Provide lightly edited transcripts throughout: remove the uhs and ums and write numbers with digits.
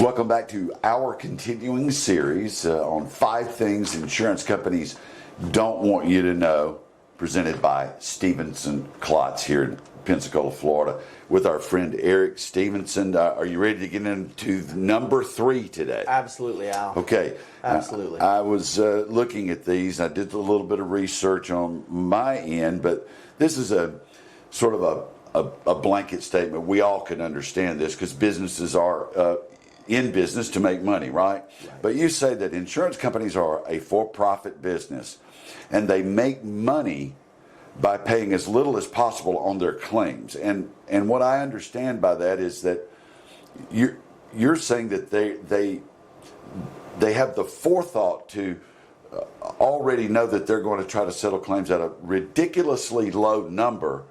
Welcome back to our continuing series on 5 things insurance companies don't want you to know, presented by Stevenson Klotz here in Pensacola, Florida, with our friend Eric Stevenson. Are you ready to get into number 3 today? Absolutely, Al. Okay. Absolutely. I was looking at these. I did a little bit of research on my end, but this is a sort of a blanket statement. We all can understand this because businesses are in business to make money, right? But you say that insurance companies are a for-profit business and they make money by paying as little as possible on their claims. And what I understand by that is that you're saying that they have the forethought to already know that they're going to try to settle claims at a ridiculously low number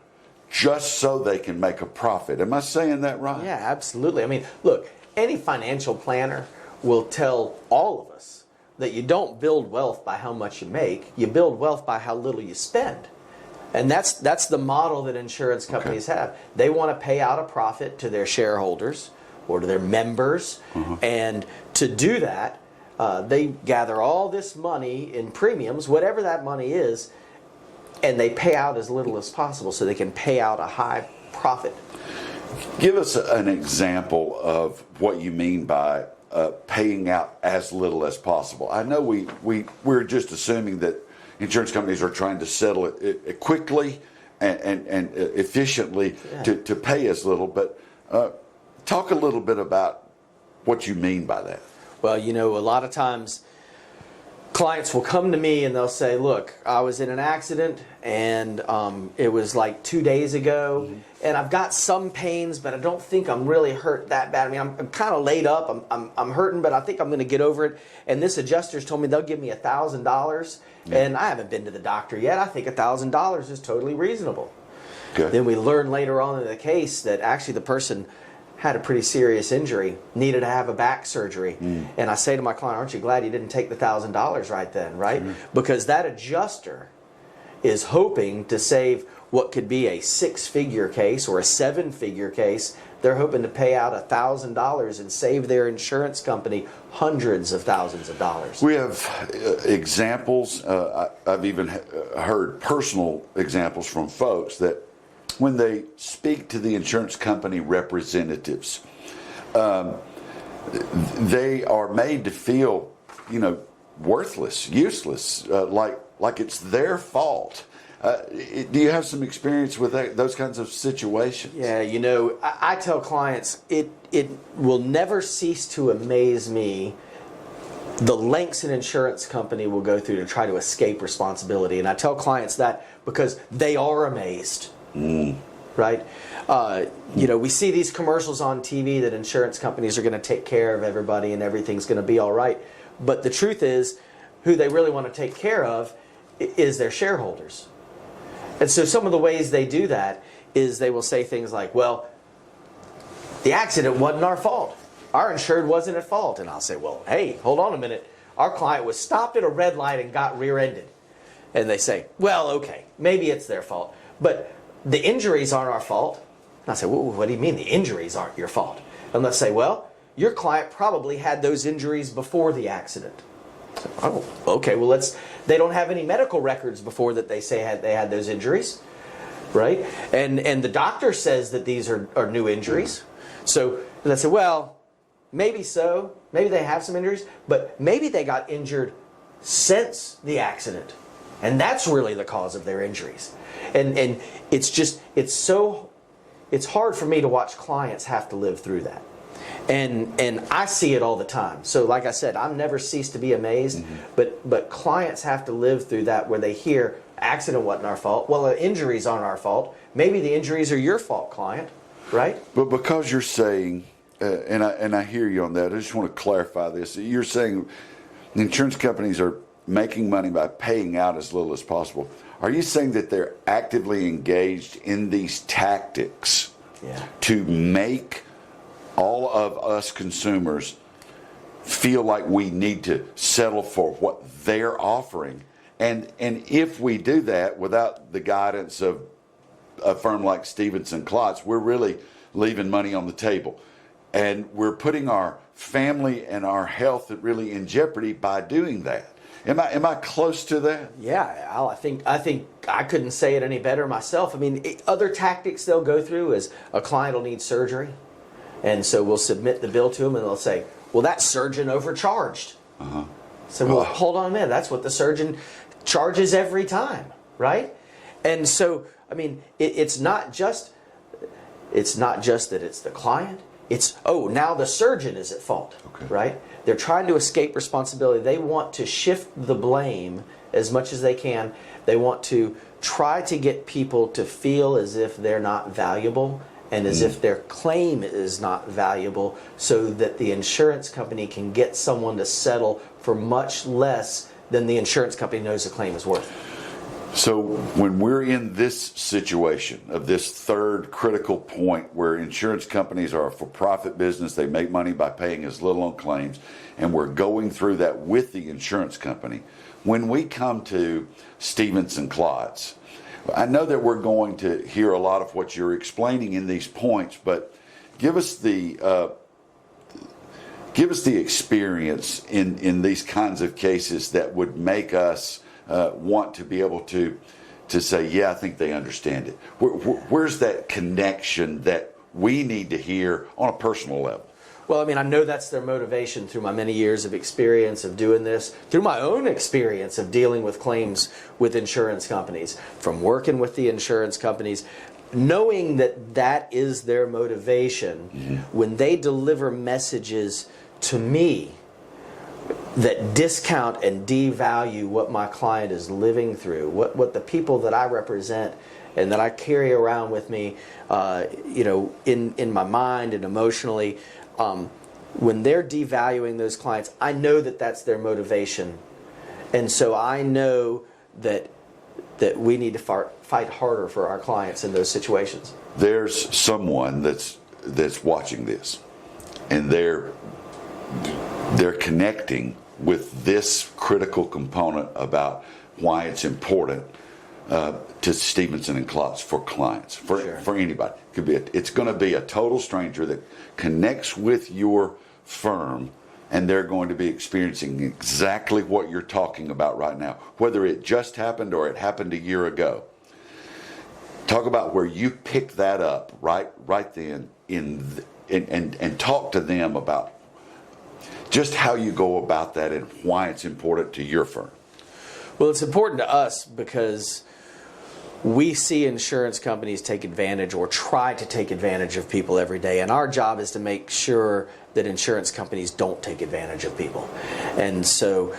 just so they can make a profit. Am I saying that right? Yeah, absolutely. I mean, look, any financial planner will tell all of us that you don't build wealth by how much you make, you build wealth by how little you spend. And that's the model that insurance companies have. They want to pay out a profit to their shareholders or to their members. And to do that, they gather all this money in premiums, whatever that money is, and they pay out as little as possible so they can pay out a high profit. Give us an example of what you mean by paying out as little as possible. I know we're just assuming that insurance companies are trying to settle it quickly and efficiently to pay as little, but talk a little bit about what you mean by that. Well, you know, a lot of times clients will come to me and they'll say, look, I was in an accident and it was like 2 days ago and I've got some pains, but I don't think I'm really hurt that bad. I mean, I'm kind of laid up, I'm hurting, but I think I'm going to get over it. And this adjuster's told me they'll give me $1,000 and I haven't been to the doctor yet. I think $1,000 is totally reasonable. Good. Then we learn later on in the case that actually the person had a pretty serious injury, needed to have a back surgery. And I say to my client, aren't you glad you didn't take the $1,000 right then, right? Because that adjuster is hoping to save what could be a 6-figure case or a 7-figure case. They're hoping to pay out $1,000 and save their insurance company hundreds of thousands of dollars. We have examples. I've even heard personal examples from folks that when they speak to the insurance company representatives, they are made to feel, worthless, useless, like it's their fault. Do you have some experience with those kinds of situations? Yeah, I tell clients it will never cease to amaze me the lengths an insurance company will go through to try to escape responsibility. And I tell clients that because they are amazed. Right? We see these commercials on TV that insurance companies are going to take care of everybody and everything's going to be all right. But the truth is, who they really want to take care of is their shareholders. And so some of the ways they do that is they will say things like, well, the accident wasn't our fault. Our insured wasn't at fault. And I'll say, well, hey, hold on a minute. Our client was stopped at a red light and got rear-ended. And they say, well, okay, maybe it's their fault. But the injuries aren't our fault. And I say, well, what do you mean the injuries aren't your fault? And let's say, well, your client probably had those injuries before the accident. So, oh, okay, well, they don't have any medical records before that they say they had those injuries, right? And the doctor says that these are new injuries. So let's say, well, maybe so. Maybe they have some injuries, but maybe they got injured since the accident. And that's really the cause of their injuries. And it's hard for me to watch clients have to live through that. And I see it all the time. So like I said, I've never ceased to be amazed, but clients have to live through that where they hear accident wasn't our fault. Well, the injuries aren't our fault. Maybe the injuries are your fault, client, right? But because you're saying, and I hear you on that, I just want to clarify this. You're saying the insurance companies are making money by paying out as little as possible. Are you saying that they're actively engaged in these tactics to make all of us consumers feel like we need to settle for what they're offering? And if we do that without the guidance of a firm like Stevenson Klotz, we're really leaving money on the table. And we're putting our family and our health really in jeopardy by doing that. Am I close to that? Yeah, Al, I think I couldn't say it any better myself. I mean, other tactics they'll go through is a client will need surgery, and so we'll submit the bill to them, and they'll say, "Well, that surgeon overcharged." So, well, hold on a minute. That's what the surgeon charges every time, right? And so, I mean, it's not just that it's the client. It's, oh, now the surgeon is at fault, right? They're trying to escape responsibility. They want to shift the blame as much as they can. They want to try to get people to feel as if they're not valuable and as if their claim is not valuable, so that the insurance company can get someone to settle for much less than the insurance company knows the claim is worth. So when we're in this situation of this third critical point where insurance companies are a for-profit business, they make money by paying as little on claims, and we're going through that with the insurance company, when we come to Stevenson Klotz, I know that we're going to hear a lot of what you're explaining in these points, but give us the experience in these kinds of cases that would make us want to be able to say, yeah, I think they understand it. Where's that connection that we need to hear on a personal level? Well, I mean, I know that's their motivation through my many years of experience of doing this, through my own experience of dealing with claims with insurance companies, from working with the insurance companies, knowing that that is their motivation. When they deliver messages to me that discount and devalue what my client is living through, what the people that I represent and that I carry around with me, in my mind and emotionally, when they're devaluing those clients, I know that that's their motivation, and so I know that we need to fight harder for our clients in those situations. There's someone that's watching this, and they're connecting with this critical component about why it's important to Stevenson and Klotz for clients, for anybody. It's going to be a total stranger that connects with your firm, and they're going to be experiencing exactly what you're talking about right now, whether it just happened or it happened a year ago. Talk about where you pick that up right then and talk to them about just how you go about that and why it's important to your firm. Well, it's important to us because we see insurance companies take advantage or try to take advantage of people every day, and our job is to make sure that insurance companies don't take advantage of people. And so,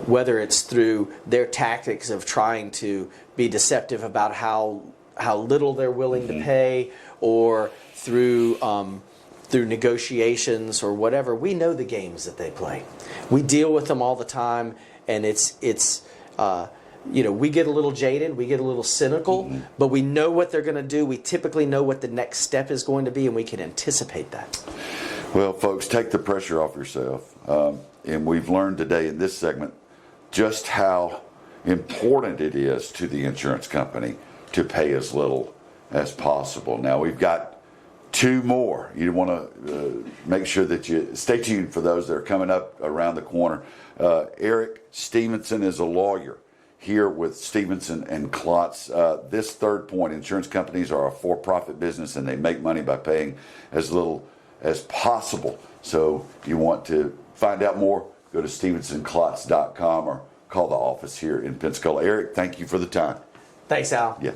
whether it's through their tactics of trying to be deceptive about how little they're willing to pay, or through negotiations or whatever, we know the games that they play. We deal with them all the time, and we get a little jaded, we get a little cynical, but we know what they're going to do. We typically know what the next step is going to be, and we can anticipate that. Well, folks, take the pressure off yourself. And we've learned today in this segment just how important it is to the insurance company to pay as little as possible. Now, we've got two more. You want to make sure that you stay tuned for those that are coming up around the corner. Eric Stevenson is a lawyer here with Stevenson and Klotz. This third point, insurance companies are a for-profit business and they make money by paying as little as possible. So if you want to find out more, go to stevensonklotz.com or call the office here in Pensacola. Eric, thank you for the time. Thanks, Al. Yeah.